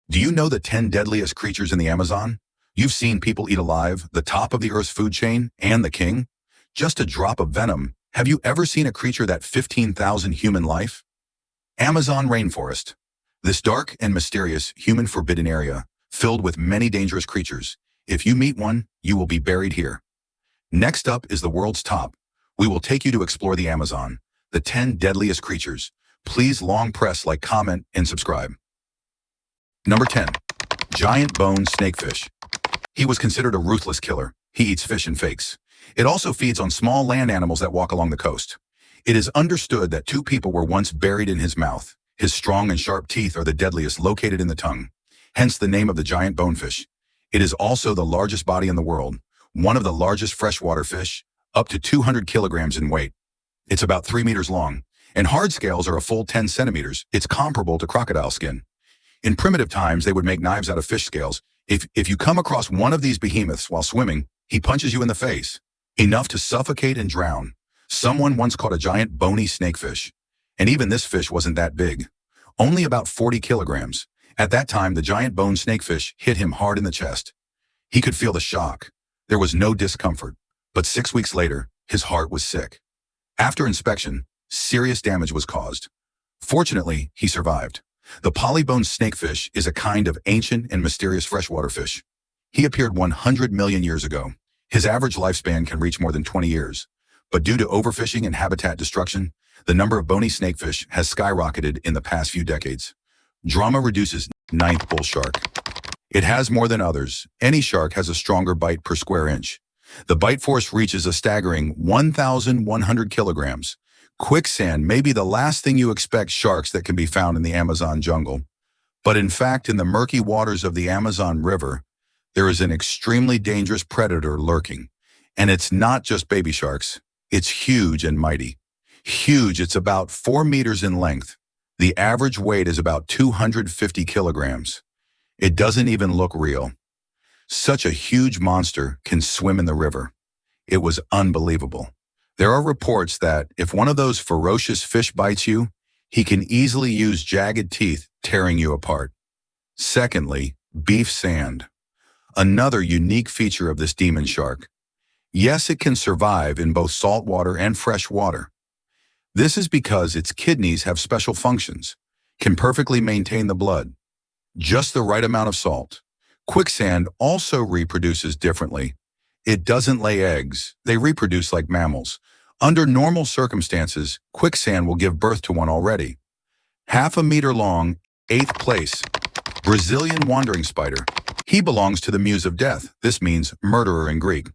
Do you know the 10 deadliest creatures in the Amazon? You've seen people eat alive, the top of the Earth's food chain, and the king. Just a drop of venom. Have you ever seen a creature that 15,000 human life? Amazon rainforest. This dark and mysterious human forbidden area, filled with many dangerous creatures. If you meet one, you will be buried here. Next up is the world's top. We will take you to explore the Amazon, the 10 deadliest creatures. Please long press like, comment, and subscribe. Number 10. Giant bone snakefish. He was considered a ruthless killer. He eats fish and fakes. It also feeds on small land animals that walk along the coast. It is understood that 2 people were once buried in his mouth. His strong and sharp teeth are the deadliest, located in the tongue. Hence the name of the giant bonefish. It is also the largest body in the world, one of the largest freshwater fish, up to 200 kilograms in weight. It's about 3 meters long, and hard scales are a full 10 centimeters. It's comparable to crocodile skin. In primitive times, they would make knives out of fish scales. If you come across one of these behemoths while swimming, he punches you in the face, enough to suffocate and drown. Someone once caught a giant bony snakefish, and even this fish wasn't that big, only about 40 kilograms. At that time, the giant bone snakefish hit him hard in the chest. He could feel the shock. There was no discomfort, but 6 weeks later, his heart was sick. After inspection, serious damage was caused. Fortunately, he survived. The polybone snakefish is a kind of ancient and mysterious freshwater fish. He appeared 100 million years ago. His average lifespan can reach more than 20 years. But due to overfishing and habitat destruction, the number of bony snakefish has skyrocketed in the past few decades. Drama reduces. Ninth bull shark. It has more than others. Any shark has a stronger bite per square inch. The bite force reaches a staggering 1,100 kilograms. Quicksand may be the last thing you expect sharks that can be found in the Amazon jungle. But in fact, in the murky waters of the Amazon River, there is an extremely dangerous predator lurking. And it's not just baby sharks. It's huge and mighty. Huge, it's about 4 meters in length. The average weight is about 250 kilograms. It doesn't even look real. Such a huge monster can swim in the river. It was unbelievable. There are reports that if one of those ferocious fish bites you, he can easily use jagged teeth tearing you apart. Secondly, beef sand. Another unique feature of this demon shark. Yes, it can survive in both salt water and fresh water. This is because its kidneys have special functions, can perfectly maintain the blood, just the right amount of salt. Quicksand also reproduces differently. It doesn't lay eggs. They reproduce like mammals. Under normal circumstances, quicksand will give birth to one already. 1/2 meter long, 8th place, Brazilian wandering spider. He belongs to the muse of death. This means murderer in Greek.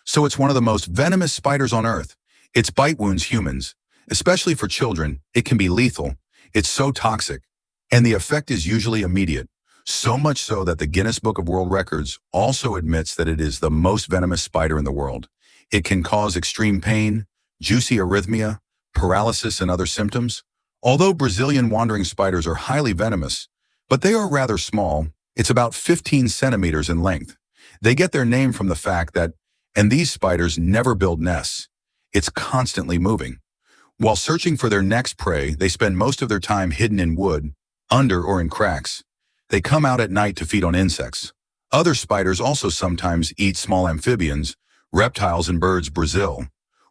So it's one of the most venomous spiders on Earth. Its bite wounds humans, especially for children. It can be lethal. It's so toxic, and the effect is usually immediate. So much so that the Guinness Book of World Records also admits that it is the most venomous spider in the world. It can cause extreme pain, juicy arrhythmia, paralysis, and other symptoms. Although Brazilian wandering spiders are highly venomous, but they are rather small. It's about 15 centimeters in length. They get their name from the fact that, and these spiders never build nests. It's constantly moving. While searching for their next prey, they spend most of their time hidden in wood, under or in cracks. They come out at night to feed on insects. Other spiders also sometimes eat small amphibians, reptiles, and birds. Brazil.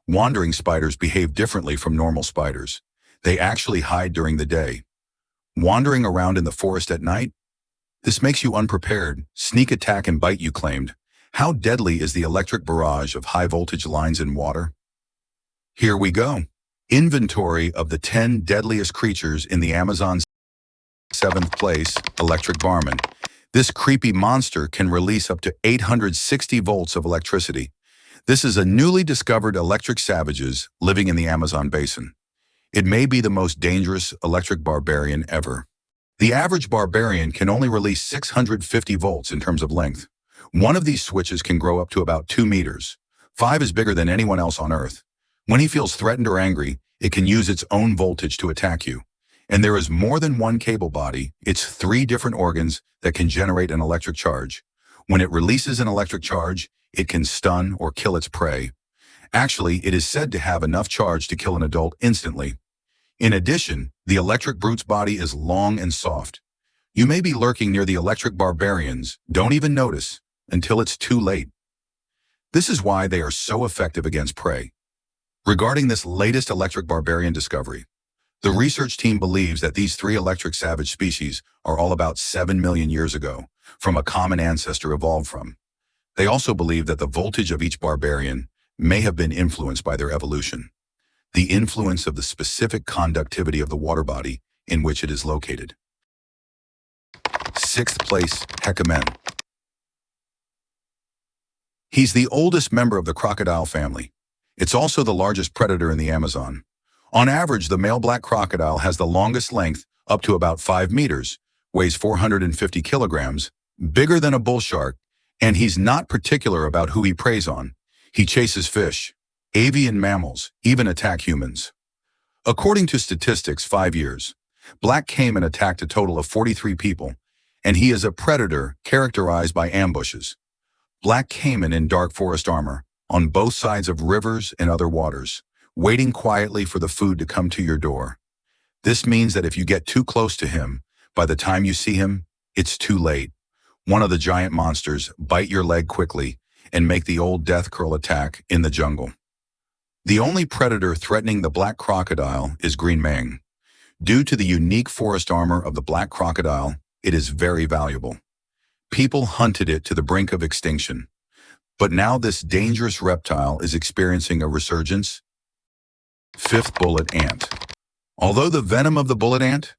Wandering spiders behave differently from normal spiders. They actually hide during the day. Wandering around in the forest at night? This makes you unprepared. Sneak attack and bite, you claimed. How deadly is the electric barrage of high-voltage lines in water? Here we go. Inventory of the 10 deadliest creatures in the Amazon. 7th place, electric barman. This creepy monster can release up to 860 volts of electricity. This is a newly discovered electric savages living in the Amazon basin. It may be the most dangerous electric barbarian ever. The average barbarian can only release 650 volts in terms of length. One of these switches can grow up to about 2 meters. 5 is bigger than anyone else on Earth. When he feels threatened or angry, it can use its own voltage to attack you. And there is more than one cable body. It's 3 different organs that can generate an electric charge. When it releases an electric charge, it can stun or kill its prey. Actually, it is said to have enough charge to kill an adult instantly. In addition, the electric brute's body is long and soft. You may be lurking near the electric barbarians, don't even notice, until it's too late. This is why they are so effective against prey. Regarding this latest electric barbarian discovery, the research team believes that these three electric savage species are all about 7 million years ago, from a common ancestor evolved from. They also believe that the voltage of each barbarian may have been influenced by their evolution, the influence of the specific conductivity of the water body in which it is located. 6th place, Caiman. He's the oldest member of the crocodile family. It's also the largest predator in the Amazon. On average, the male black crocodile has the longest length, up to about 5 meters, weighs 450 kilograms, bigger than a bull shark, and he's not particular about who he preys on. He chases fish, avian mammals, even attack humans. According to statistics, 5 years, black caiman attacked a total of 43 people, and he is a predator characterized by ambushes. Black caiman in dark forest armor, on both sides of rivers and other waters, waiting quietly for the food to come to your door. This means that if you get too close to him, by the time you see him, it's too late. One of the giant monsters bite your leg quickly and make the old death curl attack in the jungle. The only predator threatening the black crocodile is green mang. Due to the unique forest armor of the black crocodile, it is very valuable. People hunted it to the brink of extinction. But now this dangerous reptile is experiencing a resurgence. 5th, bullet ant. Although the venom of the bullet ant,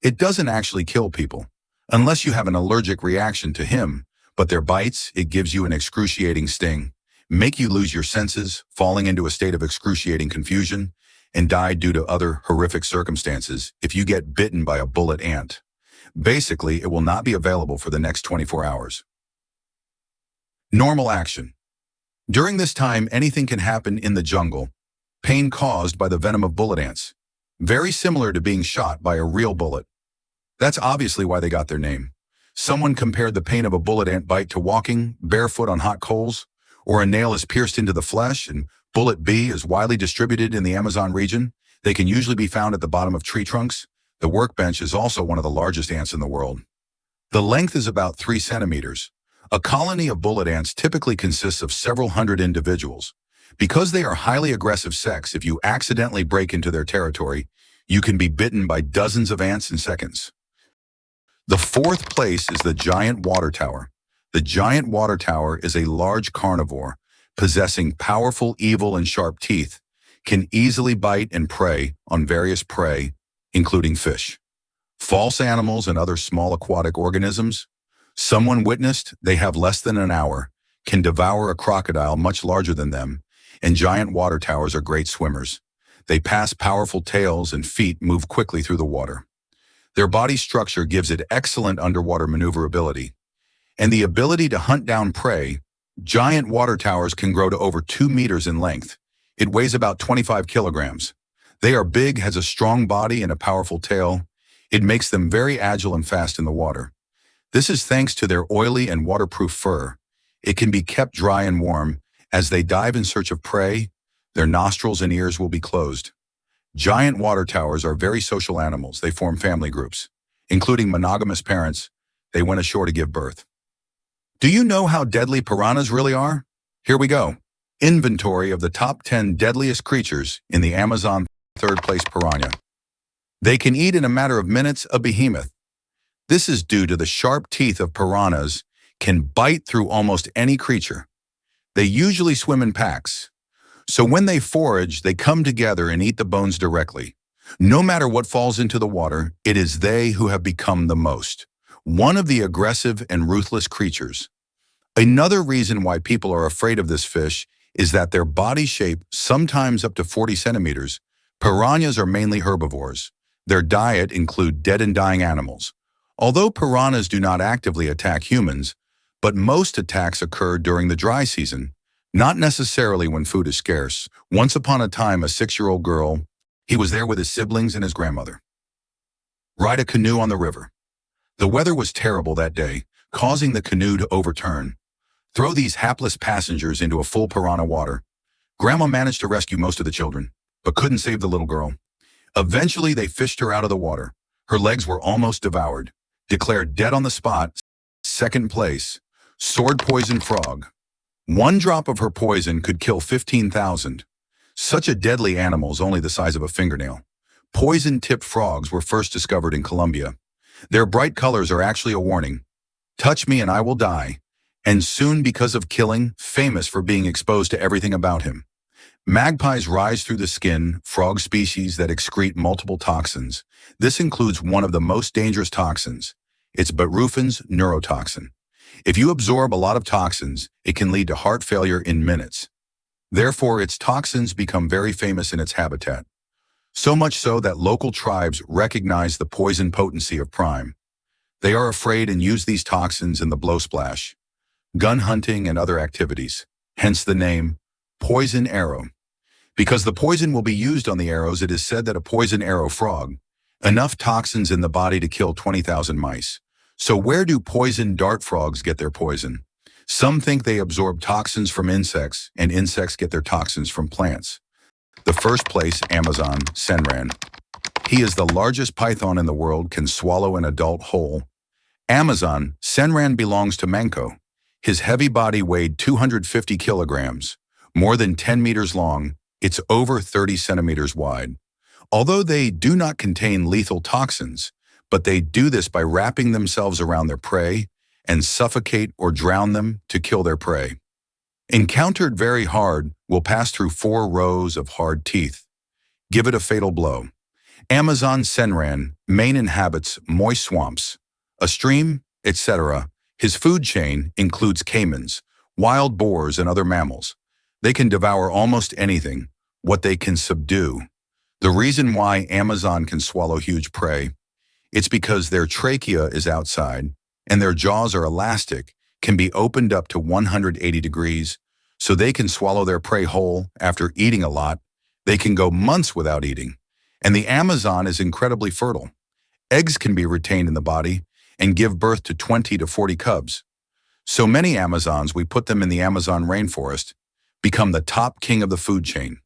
it doesn't actually kill people, unless you have an allergic reaction to him, but their bites, it gives you an excruciating sting, make you lose your senses, falling into a state of excruciating confusion, and die due to other horrific circumstances if you get bitten by a bullet ant. Basically, it will not be available for the next 24 hours. Normal action. During this time, anything can happen in the jungle. Pain caused by the venom of bullet ants. Very similar to being shot by a real bullet. That's obviously why they got their name. Someone compared the pain of a bullet ant bite to walking barefoot on hot coals, or a nail is pierced into the flesh, and bullet bee is widely distributed in the Amazon region. They can usually be found at the bottom of tree trunks. The workbench is also one of the largest ants in the world. The length is about 3 centimeters. A colony of bullet ants typically consists of several hundred individuals. Because they are highly aggressive sects, if you accidentally break into their territory, you can be bitten by dozens of ants in seconds. The 4th place is the giant water tower. The giant water tower is a large carnivore, possessing powerful, evil, and sharp teeth, can easily bite and prey on various prey, including fish, false animals, and other small aquatic organisms. Someone witnessed they have less than an hour, can devour a crocodile much larger than them, and giant water towers are great swimmers. They pass powerful tails and feet move quickly through the water. Their body structure gives it excellent underwater maneuverability. And the ability to hunt down prey, giant water towers can grow to over 2 meters in length. It weighs about 25 kilograms. They are big, has a strong body and a powerful tail. It makes them very agile and fast in the water. This is thanks to their oily and waterproof fur. It can be kept dry and warm. As they dive in search of prey, their nostrils and ears will be closed. Giant water towers are very social animals. They form family groups, including monogamous parents. They went ashore to give birth. Do you know how deadly piranhas really are? Here we go. Inventory of the top 10 deadliest creatures in the Amazon. 3rd place, piranha. They can eat in a matter of minutes a behemoth. This is due to the sharp teeth of piranhas can bite through almost any creature. They usually swim in packs. So when they forage, they come together and eat the bones directly. No matter what falls into the water, it is they who have become the most. One of the aggressive and ruthless creatures. Another reason why people are afraid of this fish is that their body shape, sometimes up to 40 centimeters. Piranhas are mainly herbivores. Their diet include dead and dying animals. Although piranhas do not actively attack humans, but most attacks occur during the dry season, not necessarily when food is scarce. Once upon a time, a 6-year-old girl, he was there with his siblings and his grandmother. Ride a canoe on the river. The weather was terrible that day, causing the canoe to overturn. Throw these hapless passengers into a full piranha water. Grandma managed to rescue most of the children, but couldn't save the little girl. Eventually, they fished her out of the water. Her legs were almost devoured. declared dead on the spot. Second place, sword poison frog. One drop of her poison could kill 15,000. Such a deadly animal is only the size of a fingernail. Poison-tipped frogs were first discovered in Colombia. Their bright colors are actually a warning. Touch me and I will die. And soon, because of killing, famous for being exposed to everything about him. Magpies rise through the skin, frog species that excrete multiple toxins. This includes one of the most dangerous toxins. It's Barufin's neurotoxin. If you absorb a lot of toxins, it can lead to heart failure in minutes. Therefore, its toxins become very famous in its habitat. So much so that local tribes recognize the poison potency of Prime. They are afraid and use these toxins in the blow splash, gun hunting, and other activities. Hence the name, poison arrow. Because the poison will be used on the arrows, it is said that a poison arrow frog, enough toxins in the body to kill 20,000 mice. So where do poison dart frogs get their poison? Some think they absorb toxins from insects, and insects get their toxins from plants. The first place, Amazon, Senran. He is the largest python in the world, can swallow an adult whole. Amazon, Senran belongs to Manco. His heavy body weighed 250 kilograms, more than 10 meters long. It's over 30 centimeters wide. Although they do not contain lethal toxins, but they do this by wrapping themselves around their prey and suffocate or drown them to kill their prey. Encountered very hard, will pass through 4 rows of hard teeth. Give it a fatal blow. Amazon Senran main inhabits moist swamps, a stream, etc. His food chain includes caimans, wild boars, and other mammals. They can devour almost anything, what they can subdue. The reason why Amazon can swallow huge prey, it's because their trachea is outside, and their jaws are elastic, can be opened up to 180 degrees, so they can swallow their prey whole after eating a lot. They can go months without eating. And the Amazon is incredibly fertile. Eggs can be retained in the body and give birth to 20 to 40 cubs. So many Amazons, we put them in the Amazon rainforest, become the top king of the food chain.